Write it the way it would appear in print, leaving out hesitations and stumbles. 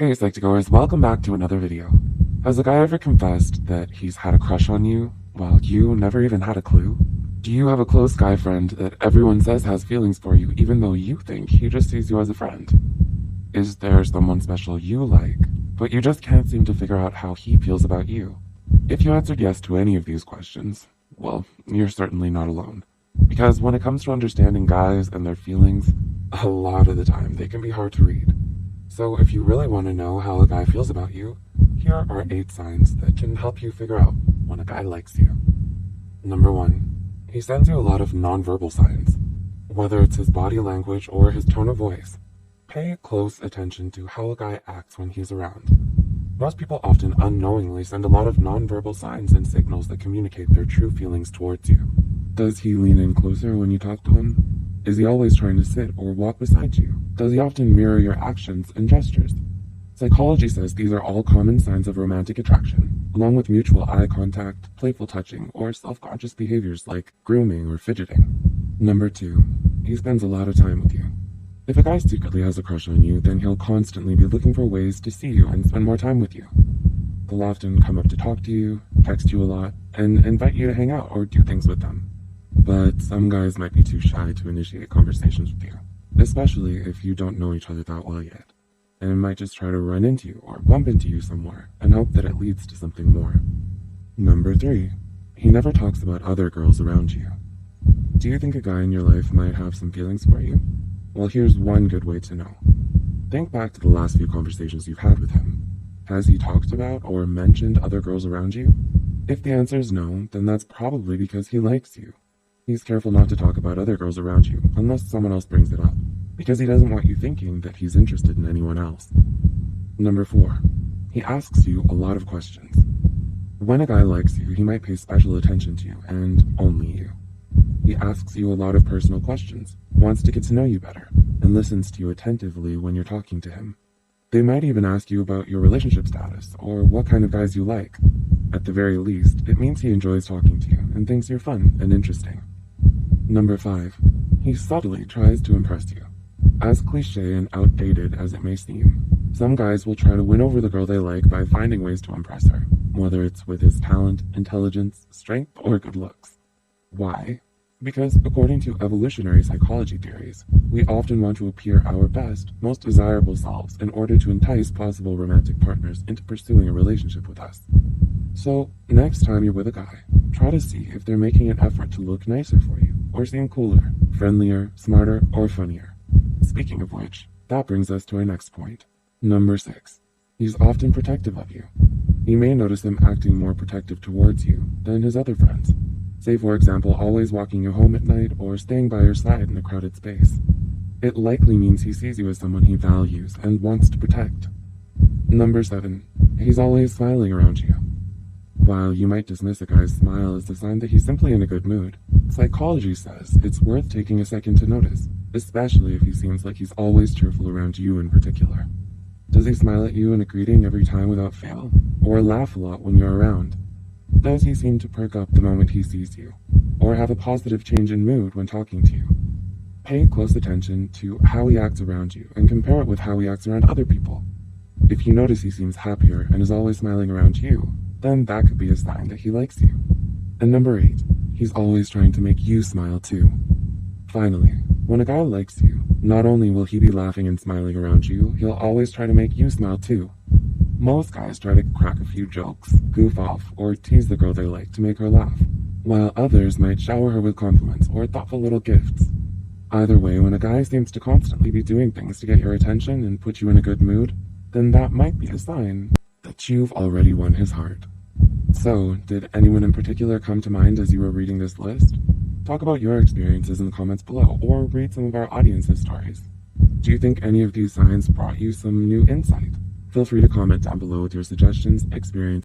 Hey Psych2Goers, welcome back to another video. Has a guy ever confessed that he's had a crush on you, while you never even had a clue? Do you have a close guy friend that everyone says has feelings for you even though you think he just sees you as a friend? Is there someone special you like, but you just can't seem to figure out how he feels about you? If you answered yes to any of these questions, well, you're certainly not alone. Because when it comes to understanding guys and their feelings, a lot of the time they can be hard to read. So if you really want to know how a guy feels about you, here are 8 signs that can help you figure out when a guy likes you. Number 1. He sends you a lot of nonverbal signs. Whether it's his body language or his tone of voice, pay close attention to how a guy acts when he's around. Most people often unknowingly send a lot of nonverbal signs and signals that communicate their true feelings towards you. Does he lean in closer when you talk to him? Is he always trying to sit or walk beside you? Does he often mirror your actions and gestures? Psychology says these are all common signs of romantic attraction, along with mutual eye contact, playful touching, or self-conscious behaviors like grooming or fidgeting. Number 2. He spends a lot of time with you. If a guy secretly has a crush on you, then he'll constantly be looking for ways to see you and spend more time with you. They'll often come up to talk to you, text you a lot, and invite you to hang out or do things with them. But some guys might be too shy to initiate conversations with you, especially if you don't know each other that well yet, and might just try to run into you or bump into you somewhere and hope that it leads to something more. Number 3. He never talks about other girls around you. Do you think a guy in your life might have some feelings for you? Well, here's one good way to know. Think back to the last few conversations you've had with him. Has he talked about or mentioned other girls around you? If the answer is no, then that's probably because he likes you. He's careful not to talk about other girls around you unless someone else brings it up, because he doesn't want you thinking that he's interested in anyone else. Number 4. He asks you a lot of questions. When a guy likes you, he might pay special attention to you, and only you. He asks you a lot of personal questions, wants to get to know you better, and listens to you attentively when you're talking to him. They might even ask you about your relationship status, or what kind of guys you like. At the very least, it means he enjoys talking to you and thinks you're fun and interesting. Number 5. He subtly tries to impress you. As cliche and outdated as it may seem, some guys will try to win over the girl they like by finding ways to impress her, whether it's with his talent, intelligence, strength, or good looks. Why? Because according to evolutionary psychology theories, we often want to appear our best, most desirable selves in order to entice possible romantic partners into pursuing a relationship with us. So, next time you're with a guy, try to see if they're making an effort to look nicer for you, or seem cooler, friendlier, smarter, or funnier. Speaking of which, that brings us to our next point. Number 6. He's often protective of you. You may notice him acting more protective towards you than his other friends. Say, for example, always walking you home at night or staying by your side in a crowded space. It likely means he sees you as someone he values and wants to protect. Number 7. He's always smiling around you. While you might dismiss a guy's smile as a sign that he's simply in a good mood, psychology says it's worth taking a second to notice, especially if he seems like he's always cheerful around you in particular. Does he smile at you in a greeting every time without fail, or laugh a lot when you're around? Does he seem to perk up the moment he sees you, or have a positive change in mood when talking to you? Pay close attention to how he acts around you and compare it with how he acts around other people. If you notice he seems happier and is always smiling around you, then that could be a sign that he likes you. And number 8, he's always trying to make you smile too. Finally, when a guy likes you, not only will he be laughing and smiling around you, he'll always try to make you smile too. Most guys try to crack a few jokes, goof off, or tease the girl they like to make her laugh, while others might shower her with compliments or thoughtful little gifts. Either way, when a guy seems to constantly be doing things to get your attention and put you in a good mood, then that might be a sign that you've already won his heart. So, did anyone in particular come to mind as you were reading this list? Talk about your experiences in the comments below, or read some of our audience's stories. Do you think any of these signs brought you some new insight? Feel free to comment down below with your suggestions, experiences,